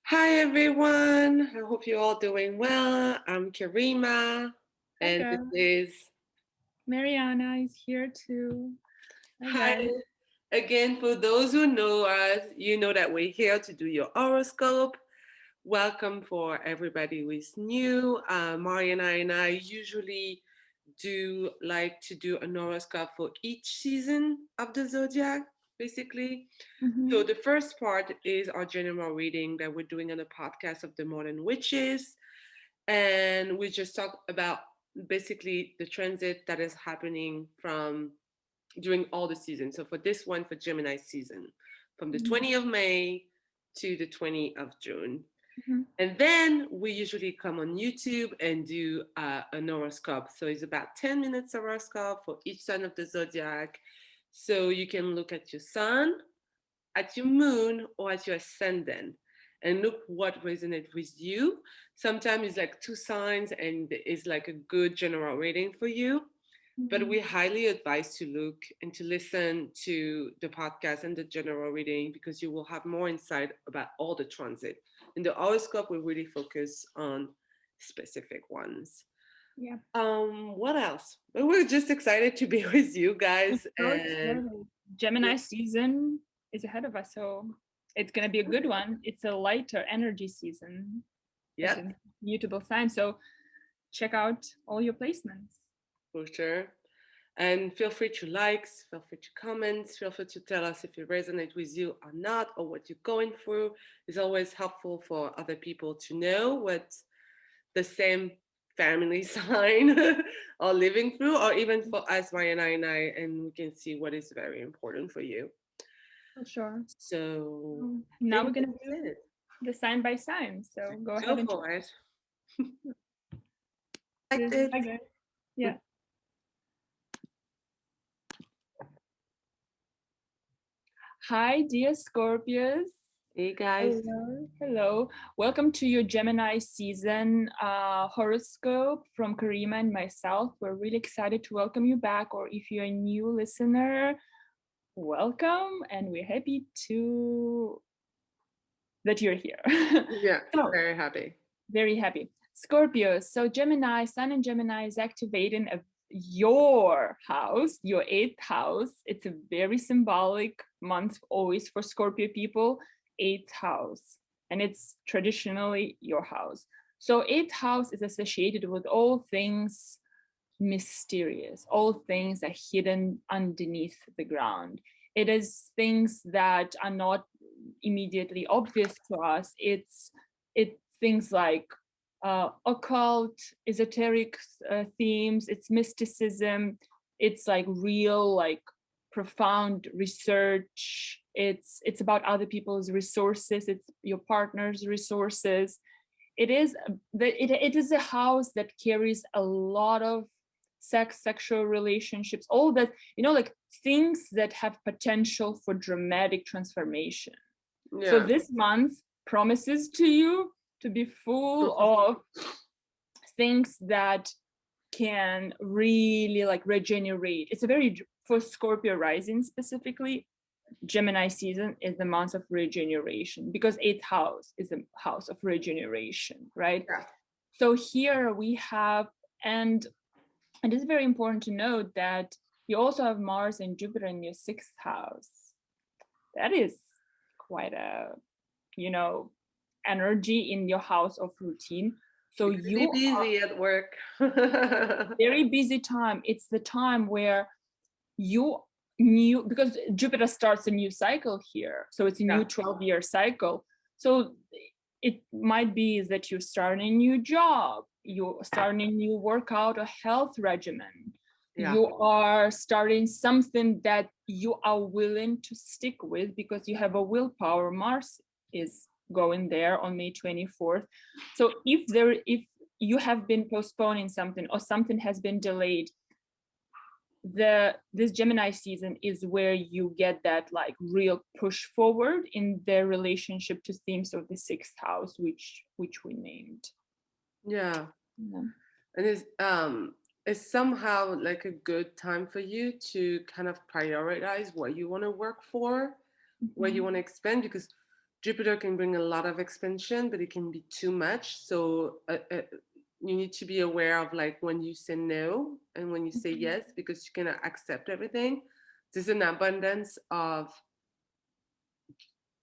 Hi everyone. I hope you're all doing well. I'm Karima, Hi and this guys, is Mariana is here too. Hi hi guys. again. For those who know us, you know that we're here to do your horoscope. Welcome for everybody who is new. Mariana and I usually do like to do an horoscope for each season of the zodiac, basically. So Mm-hmm. the first part is our general reading that we're doing on the podcast of the Modern Witches. And we just talk about basically the transit that is happening from during all the seasons. So for this one, for Gemini season, from the Mm-hmm. 20th of May to the 20th of June. Mm-hmm. And then we usually come on YouTube and do an horoscope. So it's about 10 minutes horoscope for each sign of the zodiac. So you can look at your sun, at your moon, or at your ascendant and look what resonates with you. Sometimes it's like two signs and it's like a good general reading for you. But Mm-hmm. we highly advise to look and to listen to the podcast and the general reading because you will have more insight about all the transit. In the horoscope, we really focus on specific ones. Yeah, What else? We're just excited to be with you I'm guys so and excited. Gemini season is ahead of us, so it's gonna be a good one. It's a lighter energy season as yeah, a mutable sign. So check out all your placements. for sure. And feel free to likes, feel free to comments, feel free to tell us if it resonates with you or not, or what you're going through. It's always helpful for other people to know what the same family sign are living through, or even for us, Mariana and I, and we can see what is very important for you. For sure. So I Now we're think gonna that's do it. the sign by sign. So go Go ahead and for it. Like check. it. Hi guys. Yeah. Hi, dear Scorpios. Hey guys. Hello, hello. Welcome to your Gemini season horoscope from Karima and myself. We're really excited to welcome you back, or if you're a new listener, welcome, and we're happy to that you're here. Yeah, So, very happy. very happy. Scorpio. So Gemini, Sun in Gemini is activating your house, your eighth house. It's a very symbolic month always for Scorpio people. Eighth house, and it's traditionally your house. So eighth house is associated with all things mysterious, all things that are hidden underneath the ground. It is things that are not immediately obvious to us. It's things like occult, esoteric themes. It's mysticism. It's like real, like profound research. It's about other people's resources. It's your partner's resources. It is a house that carries a lot of sexual relationships, all that, like things that have potential for dramatic transformation. So Yeah. this month promises to you to be full of things that can really like regenerate. It's a very, for Scorpio rising specifically, Gemini season is the month of regeneration because eighth house is a house of regeneration, right? Yeah. So here we have, and it is very important to note that you also have Mars and Jupiter in your sixth house. That is quite a, you know, energy in your house of routine. So You're really you are busy at work. very busy time. It's the time where you new, because Jupiter starts a new cycle here. So it's a Yeah. new 12-year cycle. So it might be that you're starting a new job, you're starting a new workout or health regimen. Yeah. You are starting something that you are willing to stick with because you have a willpower. Mars is going there on May 24th. So if you have been postponing something or something has been delayed, this Gemini season is where you get that like real push forward in their relationship to themes of the sixth house, which we named. Yeah. Yeah. And it's somehow like a good time for you to kind of prioritize what you want to work for, what you Mhm. want to expand, because Jupiter can bring a lot of expansion, but it can be too much. So you need to be aware of like when you say no and when you say yes, because you cannot accept everything. There's an abundance of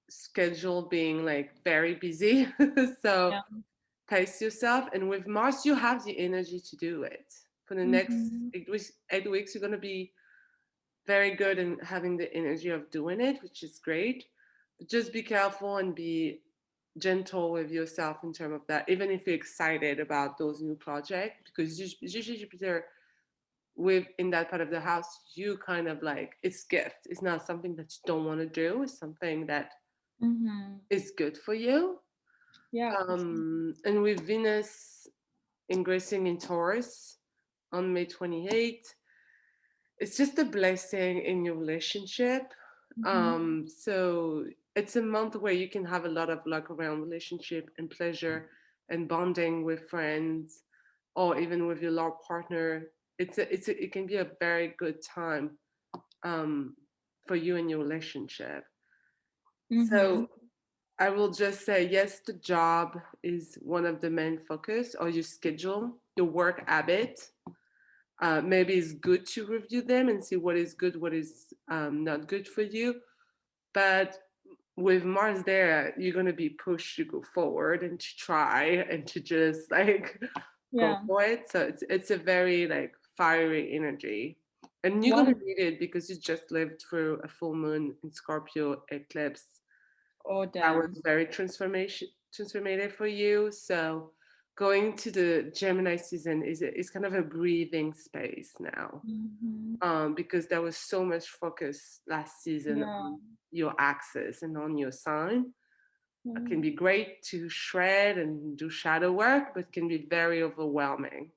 schedule being like very busy. So Yeah. pace yourself. And with Mars, you have the energy to do it. For the next Mhm. 8 weeks, you're going to be very good in having the energy of doing it, which is great. But just be careful and be gentle with yourself in terms of that, even if you're excited about those new projects, because usually Jupiter with in that part of the house, you kind of like it's gift. It's not something that you don't want to do. It's something that Mhm. is good for you. Yeah, for sure. And with Venus ingressing in Taurus on May 28th, it's just a blessing in your relationship. Mhm. So it's a month where you can have a lot of luck around relationship and pleasure and bonding with friends or even with your love partner. It can be a very good time um, for you and your relationship. Mhm. So I will just say yes, the job is one of the main focus, or your schedule, your work habit. Maybe it's good to review them and see what is good, what is not good for you. But with Mars there, you're gonna be pushed to go forward and to try and to just like go Yeah. for it. So it's a very like fiery energy. And you're gonna One. need it because you just lived through a full moon in Scorpio eclipse Oh, that was damn. very transformative for you. So going to the Gemini season is kind of a breathing space now, Mhm. because there was so much focus last season Yeah. on your axis and on your sign. It Yeah. can be great to shred and do shadow work, but can be very overwhelming.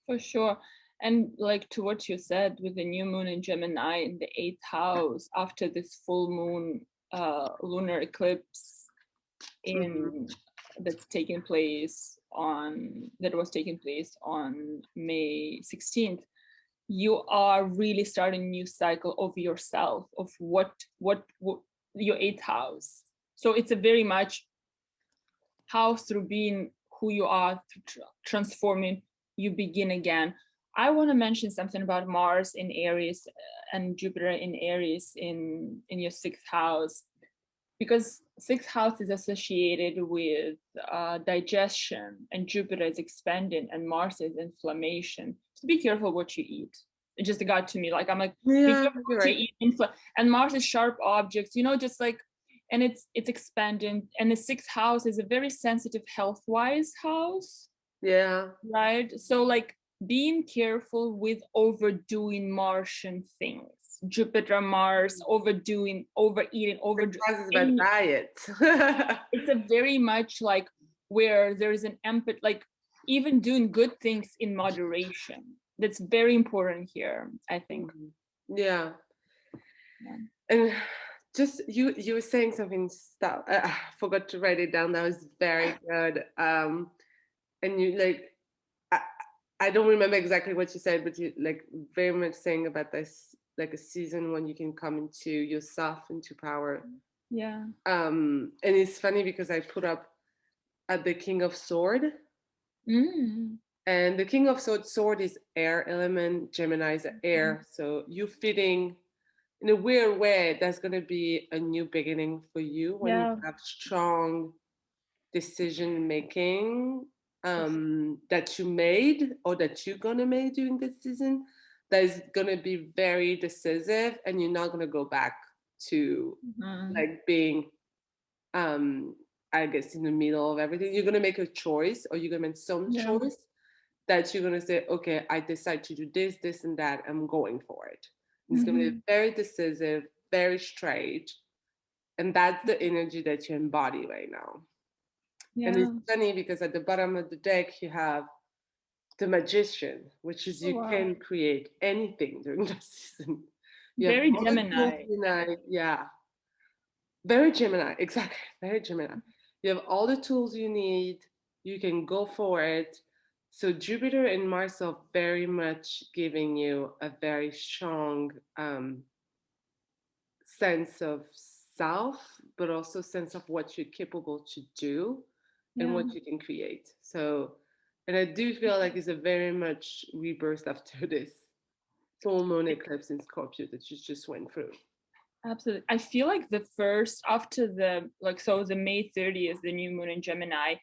For sure. And like to what you said with the new moon in Gemini in the eighth house after this full moon lunar eclipse Mhm. in that was taking place on May 16th, you are really starting a new cycle of yourself, of what your eighth house. So it's a very much how through being who you are, transforming, you begin again. I want to mention something about Mars in Aries and Jupiter in Aries in your sixth house, because sixth house is associated with digestion, and Jupiter is expanding, and Mars is inflammation. So be careful what you eat. It just got to me. Like I'm like, be Yeah, careful you're what you right. eat. And Mars is sharp objects. Just like, and it's expanding. And the sixth house is a very sensitive health-wise house, Yeah. right? So like being careful with overdoing Martian things. Jupiter, Mars, overdoing, overeating, Mars is about any. diet. It's a very much like where there's an empathy, like even doing good things in moderation. That's very important here, I think. Yeah. Yeah. And just you were saying something stuff. I forgot to write it down. That was very good. And you like I, I don't remember exactly what you said, but you like very much saying about this like a season when you can come into yourself, into power. Yeah. And it's funny because I put up at the King of Sword, Mm. and the King of Sword is air element. Gemini is air, so you fitting in a weird way. That's gonna be a new beginning for you when you Yeah, have strong decision making for sure. that you made or that you're gonna make during this season. That is gonna be very decisive, and you're not gonna go back to Mhm. like being um I guess in the middle of everything. You're gonna make a choice, or you're gonna make some Yeah. choice that you're gonna say, okay, I decide to do this, this, and that. I'm going for it. And it's gonna be Hmm. very decisive, very straight, and that's the energy that you embody right now. And it's Yeah. funny because at the bottom of the deck you have the magician, which is Oh, you wow. can create anything during the season. You have Very all the tools Gemini. you need. Yeah, very Gemini, exactly. Very Gemini. You have all the tools you need. You can go for it. So Jupiter and Mars are very much giving you a very strong sense of self, but also sense of what you're capable to do and Yeah. what you can create. So, and I do feel like it's a very much rebirth after this full moon eclipse in Scorpio that you just went through. Absolutely. I feel like the first after the like so the May 30th, the new moon in Gemini,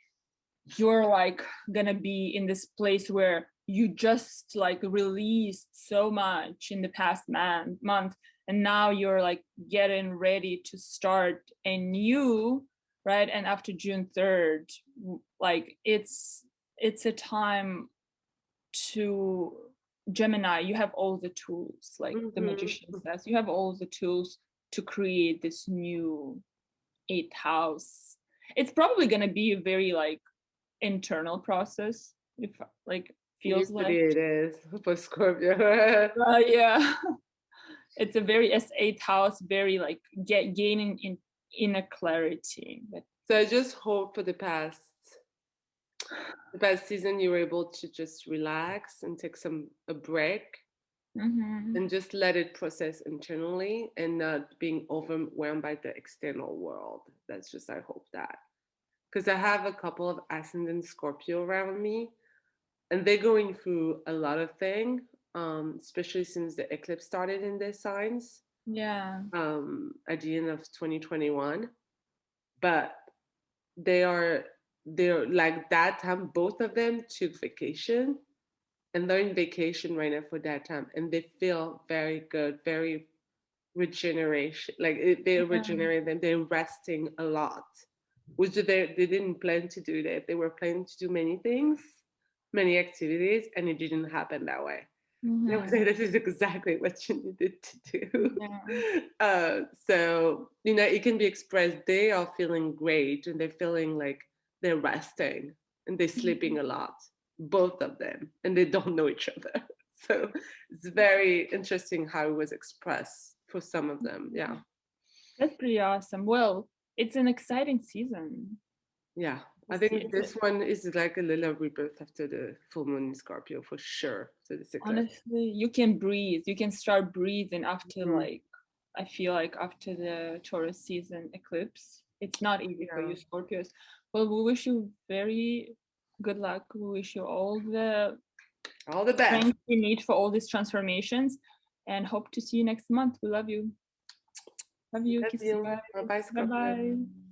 you're like gonna be in this place where you just like released so much in the past month, and now you're like getting ready to start a new, right? And after June 3rd, like it's a time to Gemini, you have all the tools, like the magician says, you have all the tools to create this new eighth house. It's probably going to be a very like internal process, if like feels Usually like. it is for Scorpio. Yeah. It's a very eighth house, very like gaining in inner clarity. But So I just hope for the past season you were able to just relax and take a break and just let it process internally and not being overwhelmed by the external world. That's just I hope that. Because I have a couple of ascendant Scorpio around me and they're going through a lot of things, especially since the eclipse started in their signs yeah. at the end of 2021. But they're like that time, both of them took vacation and they're in vacation right now for that time and they feel very good, very regeneration, like they regenerate and they're resting a lot, which they didn't plan to do that. They were planning to do many things, many activities, and it didn't happen that way. And I was like, this is exactly what you needed to do. So, you know, it can be expressed. They are feeling great and they're feeling like they're resting and they're sleeping a lot, both of them, and they don't know each other. So it's very interesting how it was expressed for some of them. Yeah. That's pretty awesome. Well, it's an exciting season. Yeah. I think this one is like a little rebirth after the full moon in Scorpio for sure. So this honestly, you can breathe. You can start breathing after like I feel like after the Taurus season eclipse. It's not easy for you Scorpios. Well, we wish you very good luck. We wish you all the best strength you need for all these transformations and hope to see you next month. We love you. Love you. Love Kisses. you. Bye bye, Scorpio. Bye-bye.